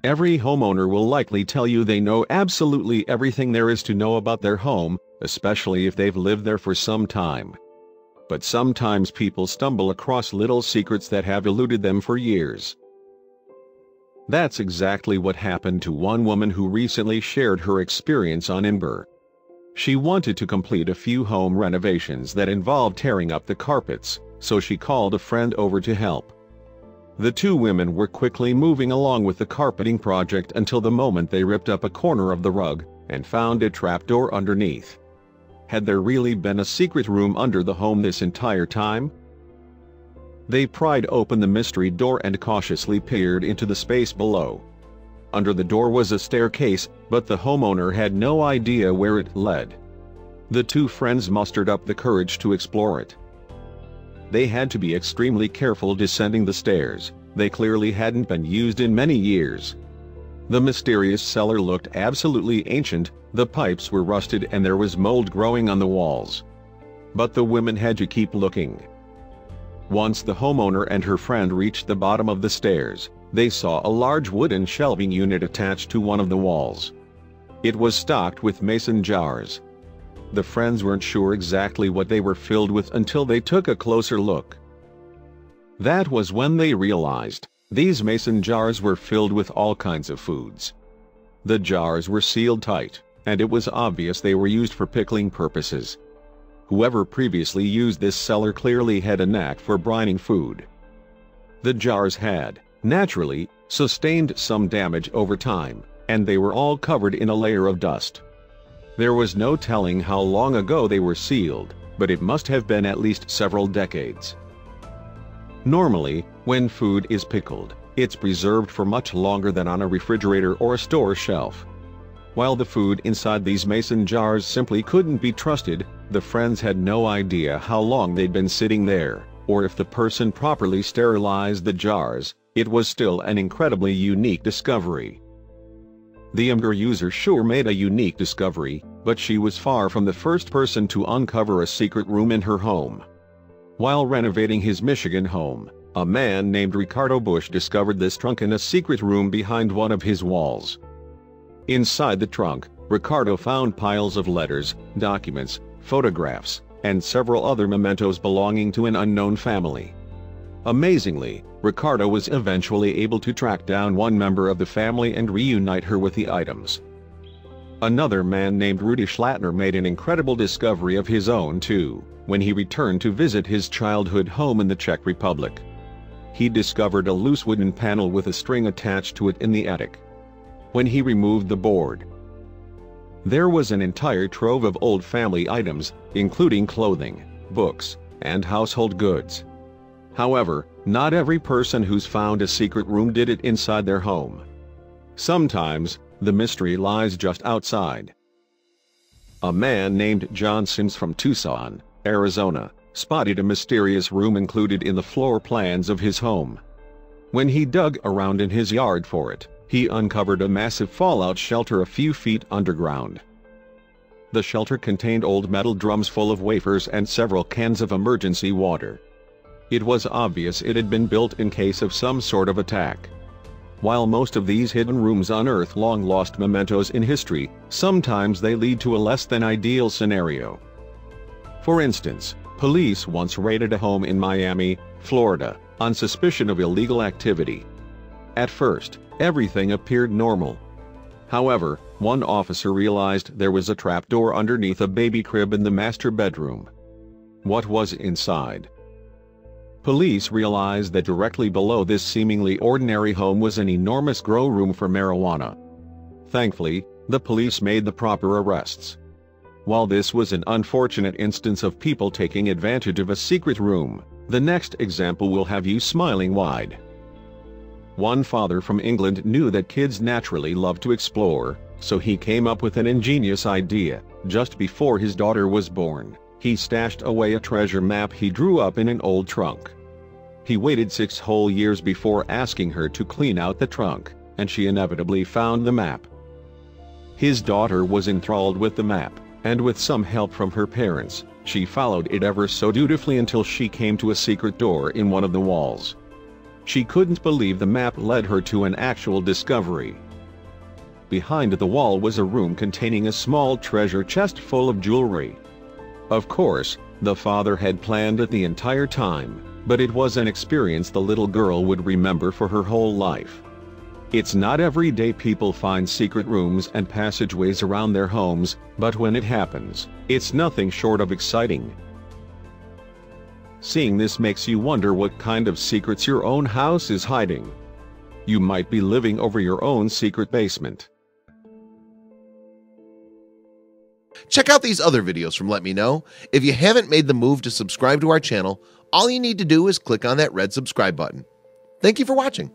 Every homeowner will likely tell you they know absolutely everything there is to know about their home, especially if they've lived there for some time. But sometimes people stumble across little secrets that have eluded them for years. That's exactly what happened to one woman who recently shared her experience on Imgur. She wanted to complete a few home renovations that involved tearing up the carpets, so she called a friend over to help. The two women were quickly moving along with the carpeting project until the moment they ripped up a corner of the rug and found a trapdoor underneath. Had there really been a secret room under the home this entire time? They pried open the mystery door and cautiously peered into the space below. Under the door was a staircase, but the homeowner had no idea where it led. The two friends mustered up the courage to explore it. They had to be extremely careful descending the stairs. They clearly hadn't been used in many years. The mysterious cellar looked absolutely ancient, the pipes were rusted and there was mold growing on the walls. But the women had to keep looking. Once the homeowner and her friend reached the bottom of the stairs, they saw a large wooden shelving unit attached to one of the walls. It was stocked with mason jars. The friends weren't sure exactly what they were filled with until they took a closer look. That was when they realized these mason jars were filled with all kinds of foods. The jars were sealed tight, and it was obvious they were used for pickling purposes. Whoever previously used this cellar clearly had a knack for brining food. The jars had, naturally, sustained some damage over time, and they were all covered in a layer of dust. There was no telling how long ago they were sealed, but it must have been at least several decades. Normally, when food is pickled, it's preserved for much longer than on a refrigerator or a store shelf. While the food inside these mason jars simply couldn't be trusted, the friends had no idea how long they'd been sitting there, or if the person properly sterilized the jars. It was still an incredibly unique discovery. The Imgur user sure made a unique discovery, but she was far from the first person to uncover a secret room in her home. While renovating his Michigan home, a man named Ricardo Bush discovered this trunk in a secret room behind one of his walls. Inside the trunk, Ricardo found piles of letters, documents, photographs, and several other mementos belonging to an unknown family. Amazingly, Ricardo was eventually able to track down one member of the family and reunite her with the items. Another man named Rudy Schlattner made an incredible discovery of his own too, when he returned to visit his childhood home in the Czech Republic. He discovered a loose wooden panel with a string attached to it in the attic. When he removed the board, there was an entire trove of old family items, including clothing, books, and household goods. However, not every person who's found a secret room did it inside their home. Sometimes, the mystery lies just outside. A man named John Sims from Tucson, Arizona, spotted a mysterious room included in the floor plans of his home. When he dug around in his yard for it, he uncovered a massive fallout shelter a few feet underground. The shelter contained old metal drums full of wafers and several cans of emergency water. It was obvious it had been built in case of some sort of attack. While most of these hidden rooms unearth long-lost mementos in history, sometimes they lead to a less than ideal scenario. For instance, police once raided a home in Miami, Florida, on suspicion of illegal activity. At first, everything appeared normal. However, one officer realized there was a trapdoor underneath a baby crib in the master bedroom. What was inside? Police realized that directly below this seemingly ordinary home was an enormous grow room for marijuana. Thankfully, the police made the proper arrests. While this was an unfortunate instance of people taking advantage of a secret room, the next example will have you smiling wide. One father from England knew that kids naturally love to explore, so he came up with an ingenious idea. Just before his daughter was born, he stashed away a treasure map he drew up in an old trunk. He waited 6 whole years before asking her to clean out the trunk, and she inevitably found the map. His daughter was enthralled with the map, and with some help from her parents, she followed it ever so dutifully until she came to a secret door in one of the walls. She couldn't believe the map led her to an actual discovery. Behind the wall was a room containing a small treasure chest full of jewelry. Of course, the father had planned it the entire time, but it was an experience the little girl would remember for her whole life. It's not every day people find secret rooms and passageways around their homes, but when it happens, it's nothing short of exciting. Seeing this makes you wonder what kind of secrets your own house is hiding. You might be living over your own secret basement. Check out these other videos from Let Me Know. If you haven't made the move to subscribe to our channel, all you need to do is click on that red subscribe button. Thank you for watching.